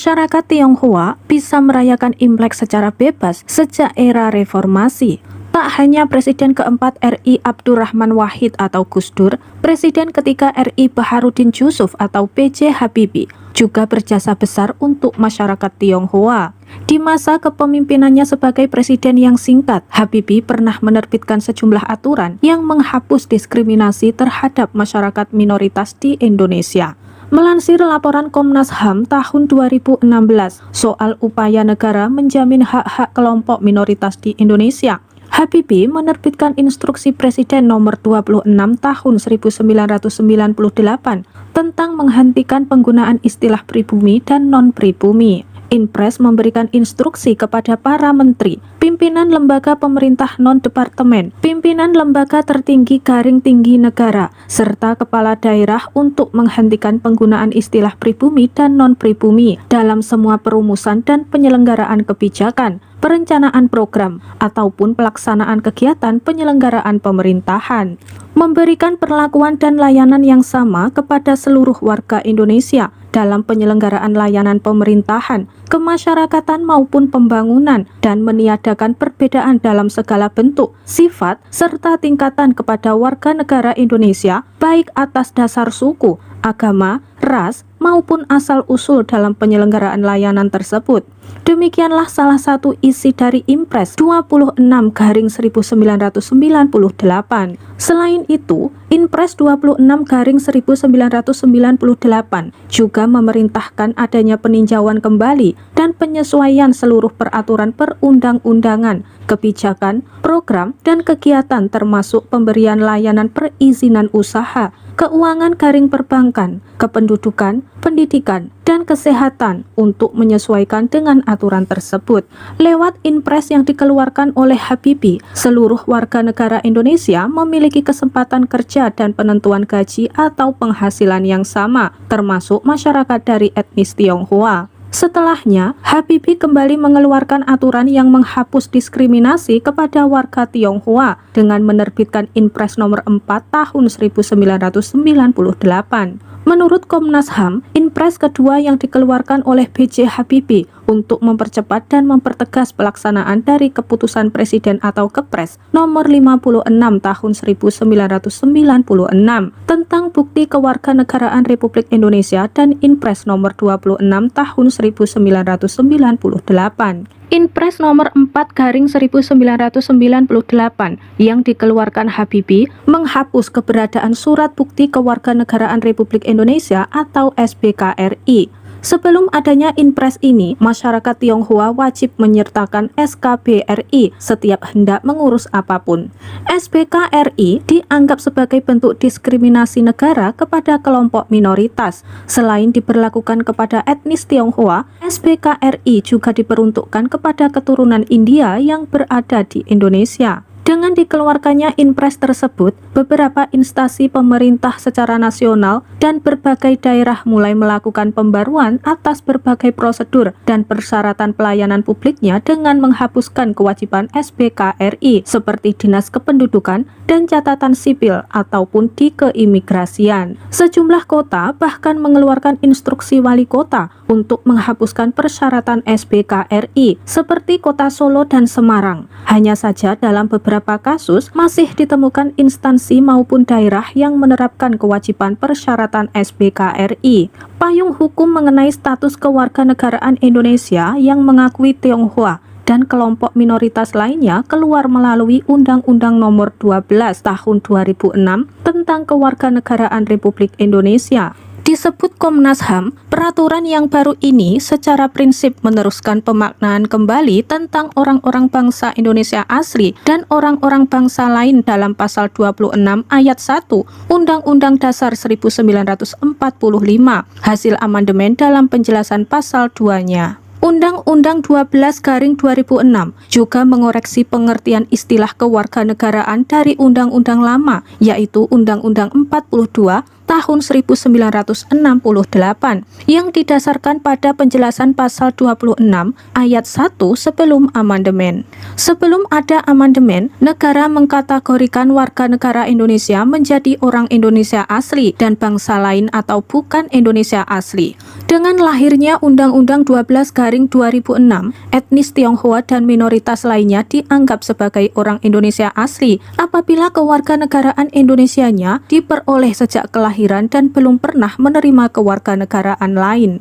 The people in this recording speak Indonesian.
Masyarakat Tionghoa bisa merayakan Imlek secara bebas sejak era reformasi. Tak hanya Presiden keempat RI Abdurrahman Wahid atau Gus Dur, Presiden ketiga RI Baharudin Jusuf atau B.J. Habibie juga berjasa besar untuk masyarakat Tionghoa. Di masa kepemimpinannya sebagai presiden yang singkat, Habibie pernah menerbitkan sejumlah aturan yang menghapus diskriminasi terhadap masyarakat minoritas di Indonesia. Melansir laporan Komnas HAM tahun 2016 soal upaya negara menjamin hak-hak kelompok minoritas di Indonesia, Habibie menerbitkan instruksi Presiden nomor 26 tahun 1998 tentang menghentikan penggunaan istilah pribumi dan non-pribumi. Inpres memberikan instruksi kepada para menteri, pimpinan lembaga pemerintah non-departemen, pimpinan lembaga tertinggi garing tinggi negara, serta kepala daerah untuk menghentikan penggunaan istilah pribumi dan non-pribumi dalam semua perumusan dan penyelenggaraan kebijakan, perencanaan program, ataupun pelaksanaan kegiatan penyelenggaraan pemerintahan. Memberikan perlakuan dan layanan yang sama kepada seluruh warga Indonesia dalam penyelenggaraan layanan pemerintahan, kemasyarakatan maupun pembangunan, dan meniadakan perbedaan dalam segala bentuk, sifat, serta tingkatan kepada warga negara Indonesia, baik atas dasar suku, agama, ras, maupun asal-usul dalam penyelenggaraan layanan tersebut. Demikianlah salah satu isi dari Impres 26/1998. Selain itu, Impres 26/1998 juga memerintahkan adanya peninjauan kembali dan penyesuaian seluruh peraturan perundang-undangan, kebijakan, program, dan kegiatan termasuk pemberian layanan perizinan usaha, keuangan garing perbankan, kependudukan, pendidikan, dan kesehatan untuk menyesuaikan dengan aturan tersebut. Lewat Inpres yang dikeluarkan oleh Habibie, seluruh warga negara Indonesia memiliki kesempatan kerja dan penentuan gaji atau penghasilan yang sama, termasuk masyarakat dari etnis Tionghoa. Setelahnya, Habibie kembali mengeluarkan aturan yang menghapus diskriminasi kepada warga Tionghoa dengan menerbitkan Inpres nomor 4 tahun 1998. Menurut Komnas HAM, Inpres kedua yang dikeluarkan oleh B.J. Habibie untuk mempercepat dan mempertegas pelaksanaan dari keputusan Presiden atau Kepres nomor 56 tahun 1996 tentang bukti kewarganegaraan Republik Indonesia dan Inpres nomor 26 tahun 1998. Inpres nomor 4/1998 yang dikeluarkan Habibie menghapus keberadaan Surat Bukti Kewarganegaraan Republik Indonesia atau SBKRI. Sebelum adanya Inpres ini, masyarakat Tionghoa wajib menyertakan SKBRI setiap hendak mengurus apapun. SBKRI dianggap sebagai bentuk diskriminasi negara kepada kelompok minoritas. Selain diberlakukan kepada etnis Tionghoa, SBKRI juga diperuntukkan kepada keturunan India yang berada di Indonesia. Dengan dikeluarkannya Inpres tersebut, beberapa instansi pemerintah secara nasional dan berbagai daerah mulai melakukan pembaruan atas berbagai prosedur dan persyaratan pelayanan publiknya dengan menghapuskan kewajiban SBKRI seperti Dinas Kependudukan dan Catatan Sipil ataupun di keimigrasian. Sejumlah kota bahkan mengeluarkan instruksi wali kota untuk menghapuskan persyaratan SBKRI seperti Kota Solo dan Semarang. Hanya saja dalam beberapa kasus masih ditemukan instansi maupun daerah yang menerapkan kewajiban persyaratan SBKRI. Payung hukum mengenai status kewarganegaraan Indonesia yang mengakui Tionghoa dan kelompok minoritas lainnya keluar melalui Undang-Undang Nomor 12 Tahun 2006 tentang Kewarganegaraan Republik Indonesia. Disebut Komnas HAM, peraturan yang baru ini secara prinsip meneruskan pemaknaan kembali tentang orang-orang bangsa Indonesia asli dan orang-orang bangsa lain dalam pasal 26 ayat 1 Undang-Undang Dasar 1945 hasil amandemen dalam penjelasan pasal 2-nya. Undang-Undang 12/2006 juga mengoreksi pengertian istilah kewarganegaraan dari undang-undang lama, yaitu Undang-Undang 42 tahun 1968 yang didasarkan pada penjelasan pasal 26 ayat 1 sebelum amandemen. Sebelum ada amandemen, negara mengkategorikan warga negara Indonesia menjadi orang Indonesia asli dan bangsa lain atau bukan Indonesia asli. Dengan lahirnya Undang-Undang 12/2006, etnis Tionghoa dan minoritas lainnya dianggap sebagai orang Indonesia asli apabila kewarganegaraan Indonesianya diperoleh sejak kelahiran dan belum pernah menerima kewarganegaraan lain.